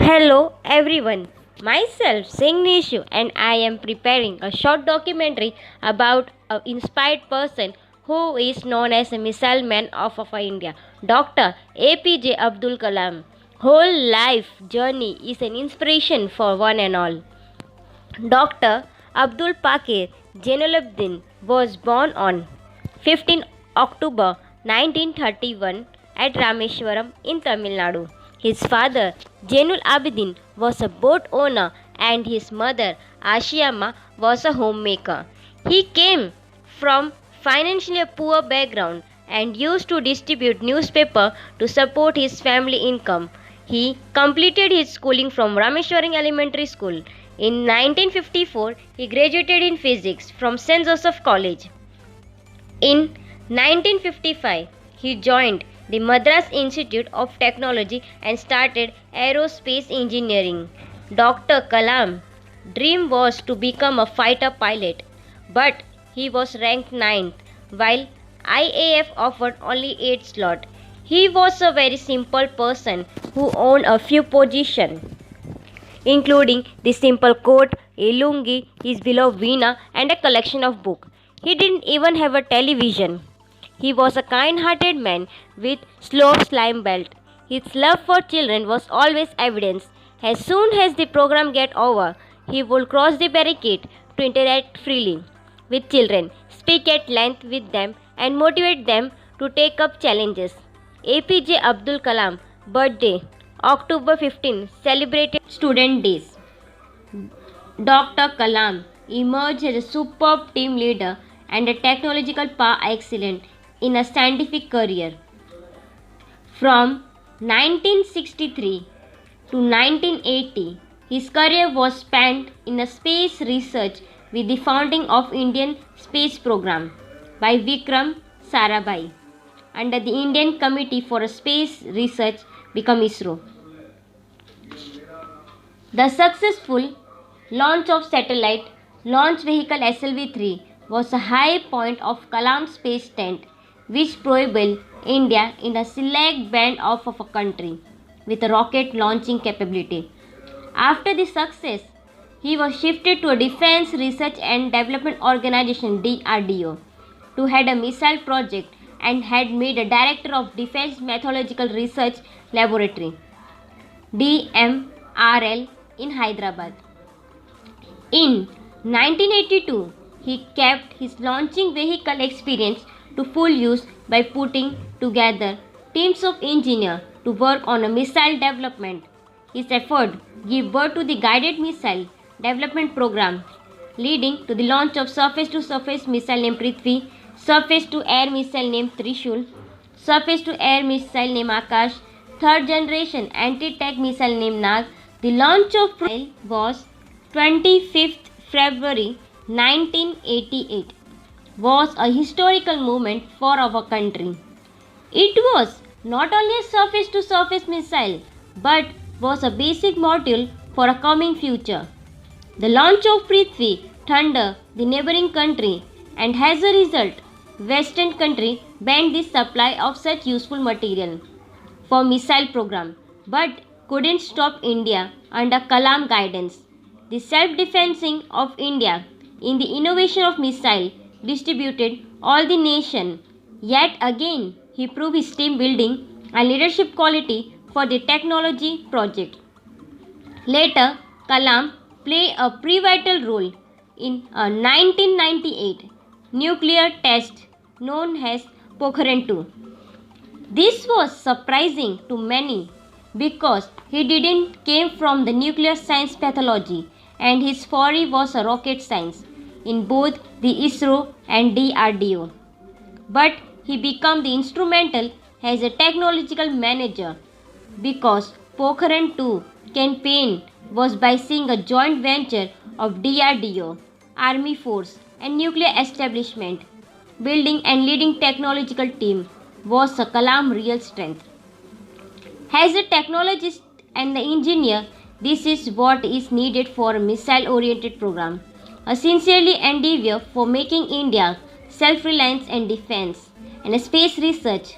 Hello everyone, myself Singh Nishu and I am preparing a short documentary about an inspired person who is known as a missile man of India, Dr. APJ Abdul Kalam. Whole life journey is an inspiration for one and all. Dr. Abdul Pakir Jainuddin was born on 15 October 1931 at Rameswaram in Tamil Nadu. His father Jainul Abidin was a boat owner and his mother Ashiyama was a homemaker. He came from financially poor background and used to distribute newspaper to support his family income. He completed his schooling from Rameshwaram Elementary School. In 1954, he graduated in physics from St. Joseph College. In 1955, he joined the Madras Institute of Technology and started aerospace engineering. Dr. Kalam's dream was to become a fighter pilot, but he was ranked ninth, while IAF offered only 8 slots. He was a very simple person who owned a few positions, including the simple coat, a lungi, his beloved veena, and a collection of books. He didn't even have a television. He was a kind-hearted man with slow slime belt. His love for children was always evident. As soon as the program get over, he would cross the barricade to interact freely with children, speak at length with them, and motivate them to take up challenges. APJ Abdul Kalam birthday October 15 celebrated student days. Dr. Kalam emerged as a superb team leader and a technological par excellence in a scientific career. From 1963 to 1980, his career was spent in a space research with the founding of Indian Space Program by Vikram Sarabhai under the Indian Committee for Space Research become ISRO. The successful launch of satellite launch vehicle SLV-3 was a high point of Kalam's space tent, which provided India in a select band of a country with a rocket launching capability. After the success, he was shifted to a Defense Research and Development Organization DRDO to head a missile project and had made a director of Defense Methodological Research Laboratory DMRL in Hyderabad. In 1982, he kept his launching vehicle experience to full use by putting together teams of engineers to work on a missile development. His effort gave birth to the Guided Missile Development Program, leading to the launch of surface-to-surface missile named Prithvi, surface-to-air missile named Trishul, surface-to-air missile named Akash, third-generation anti-tank missile named Nag. The launch of missile was 25th February 1988. Was a historical moment for our country. It was not only a surface-to-surface missile, but was a basic module for a coming future. The launch of Prithvi thundered the neighboring country, and as a result, Western country banned the supply of such useful material for missile program, but couldn't stop India under Kalam guidance. The self-defensing of India in the innovation of missile distributed all the nation. Yet again, he proved his team building and leadership quality for the technology project. Later, Kalam played a pivotal role in a 1998 nuclear test known as Pokhran 2. This was surprising to many because he didn't came from the nuclear science pathology and his foray was a rocket science in both the ISRO and DRDO. But he became the instrumental as a technological manager because Pokhran 2 campaign was by seeing a joint venture of DRDO, Army Force and nuclear establishment. Building and leading technological team was a Kalam real strength. As a technologist and the engineer, this is what is needed for a missile-oriented program. A sincerely endeavor for making India self-reliance and defense, and a space research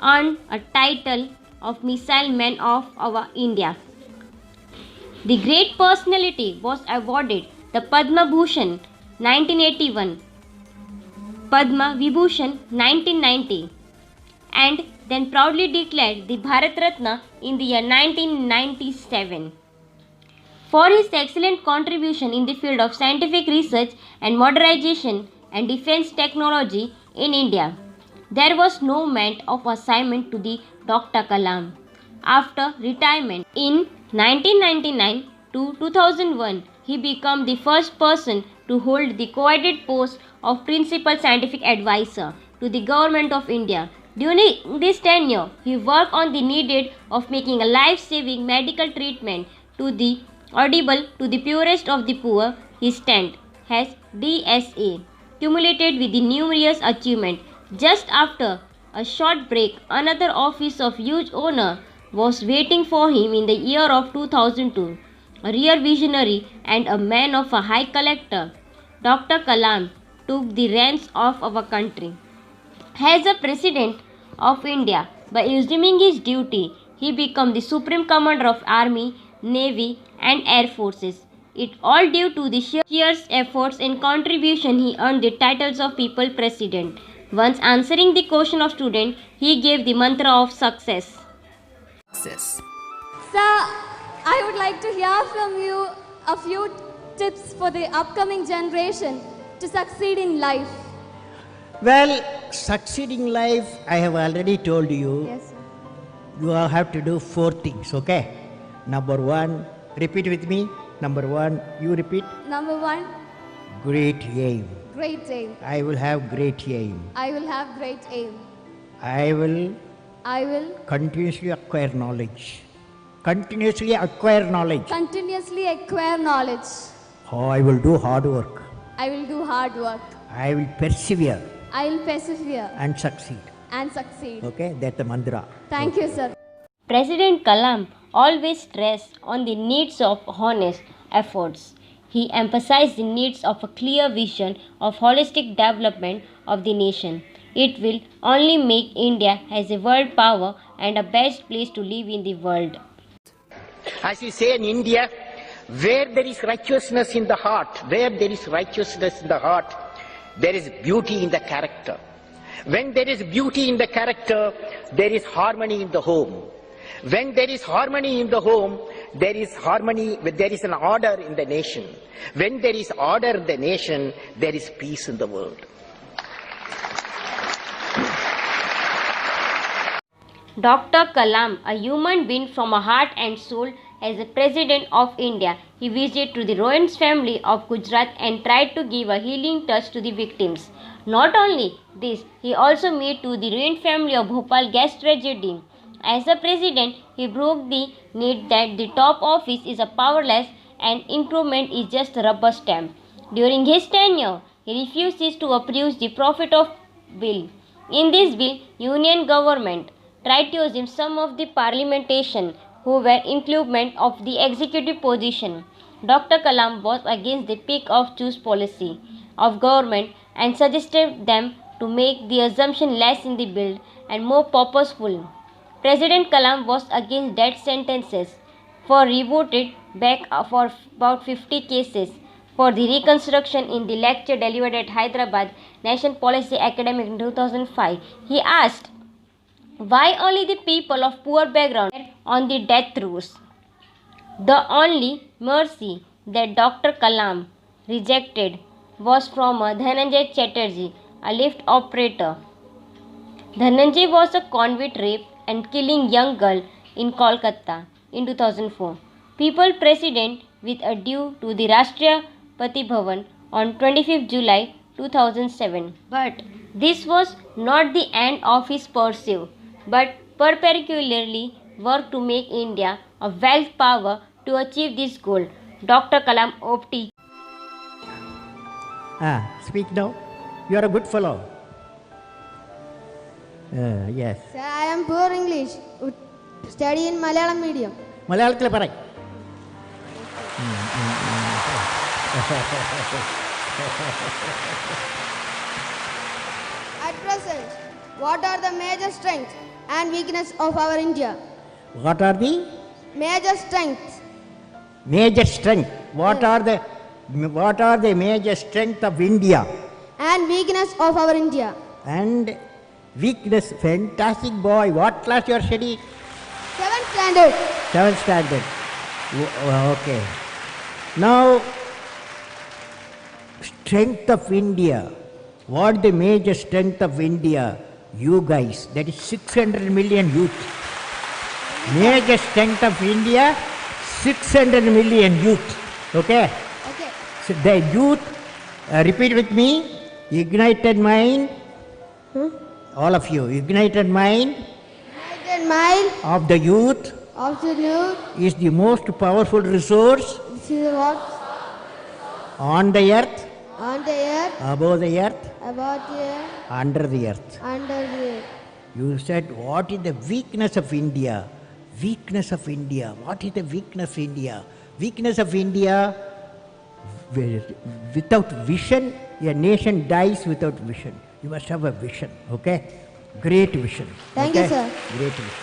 earned a title of Missile Man of our India. The great personality was awarded the Padma Bhushan 1981, Padma Vibhushan 1990, and then proudly declared the Bharat Ratna in the year 1997. For his excellent contribution in the field of scientific research and modernization and defense technology in India, there was no moment of assignment to the Dr. Kalam. After retirement in 1999 to 2001, he became the first person to hold the coveted post of Principal Scientific Advisor to the Government of India. During this tenure, he worked on the need of making a life-saving medical treatment to the audible to the poorest of the poor. His stand has DSA cumulated with the numerous achievements. Just after a short break, another office of huge honor was waiting for him in the year of 2002. A real visionary and a man of a high character, Dr. Kalam took the reins of our country. As a President of India, by assuming his duty, he became the Supreme Commander of Army, Navy and Air Forces. It all due to the sheer efforts and contribution he earned the titles of People President. Once answering the question of student, he gave the mantra of success. Sir, I would like to hear from you a few tips for the upcoming generation to succeed in life. Well, succeeding life, I have already told you. Yes, sir. You have to do 4 things, okay? Number 1, repeat with me. Number 1, you repeat. Number 1, Great aim. great aim. I will have great aim. I will have great aim. I will I will continuously acquire knowledge. Continuously acquire knowledge. continuously acquire knowledge. Oh, I will do hard work. I will do hard work. I will persevere I will persevere and succeed. and succeed. Okay, that's the mantra. Thank you, sir. President Kalam always stressed on the needs of honest efforts. He emphasized the needs of a clear vision of holistic development of the nation. It will only make India as a world power and a best place to live in the world. As we say in India, where there is righteousness in the heart, where there is righteousness in the heart, there is beauty in the character. When there is beauty in the character, there is harmony in the home. When there is harmony in the home, there is harmony, there is an order in the nation. When there is order in the nation, there is peace in the world. Dr. Kalam, a human being from a heart and soul, as the President of India, he visited to the ruined family of Gujarat and tried to give a healing touch to the victims. Not only this, he also made to the ruined family of Bhopal gas tragedy. As a president, he broke the need that the top office is a powerless and improvement is just a rubber stamp. During his tenure, he refuses to approve the profit of bill. In this bill, Union government tried to assume some of the parliamentation who were included of the executive position. Dr. Kalam was against the pick of choose policy of government and suggested them to make the assumption less in the bill and more purposeful. President Kalam was against death sentences for revoted back for about 50 cases for the reconstruction in the lecture delivered at Hyderabad National Policy Academy in 2005. He asked, why only the people of poor background were on the death rows? The only mercy that Dr. Kalam rejected was from Dhananjay Chatterjee, a lift operator. Dhananjay was a convict rape and killing young girl in Kolkata in 2004. People President with a due to the Rashtrapati Bhavan on 25th July 2007. But this was not the end of his pursuit, but perpetually worked to make India a wealth power. To achieve this goal, Dr. Kalam opted. Speak now. You are a good fellow. Yes. Sir, I am poor English. Would study in Malayalam medium. മലയാളത്തിൽ പറ. At present, what are the major strengths and weaknesses of our India? What are the Major strengths Major strength. What are the major strength of India? And weakness of our India. And weakness. Fantastic boy. What class you are studying? 7th standard. 7th standard. Okay. Now, strength of India. What the major strength of India? You guys. That is 600 million youth. Major strength of India, 600 million youth. Okay? Okay. So the youth, repeat with me, ignited mind, all of you, ignited mind United mind of the youth of the youth. is the most powerful resource This is what? on the earth, On the earth, above the earth, about the earth, under the earth. under the earth. You said, what is the weakness of India? Weakness of India. What is the weakness of India? Weakness of India, without vision, a nation dies without vision. You must have a vision, okay? Great vision. Thank you, okay? sir. Great vision.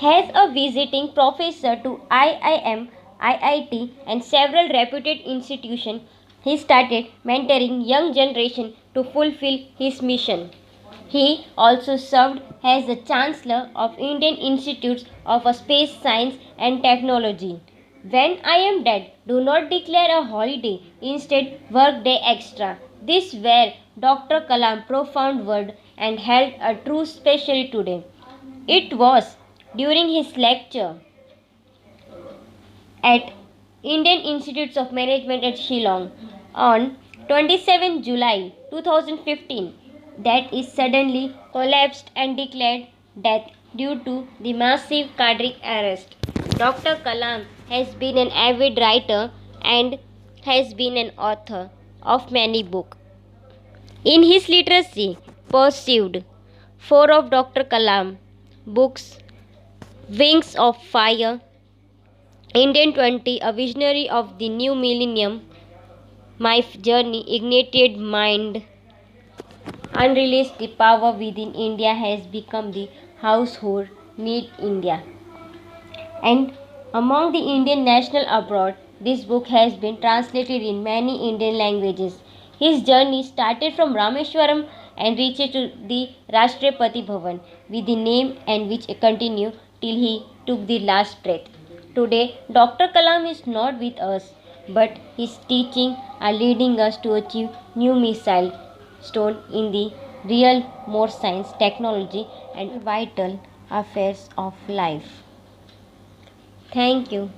As a visiting professor to IIM, IIT and several reputed institutions, he started mentoring young generation to fulfill his mission. He also served as the Chancellor of Indian Institutes of Space Science and Technology. When I am dead, do not declare a holiday, instead work day extra. This were Dr. Kalam's profound word and held a true special today. It was during his lecture at Indian Institutes of Management at Shillong on 27 July 2015 that he suddenly collapsed and declared death due to the massive cardiac arrest. Dr. Kalam has been an avid writer and has been an author of many books. In his literacy pursued, four of Dr. Kalam books, Wings of Fire, Indian 20, a visionary of the new millennium, My Journey, Ignited Mind, Unreleased, the Power Within India has become the household Need India. And among the Indian national abroad, this book has been translated in many Indian languages. His journey started from Rameshwaram and reached to the Rashtrapati Bhavan with the name and which continued till he took the last breath. Today, Dr. Kalam is not with us, but his teachings are leading us to achieve new milestone in the real more science, technology, and vital affairs of life. Thank you.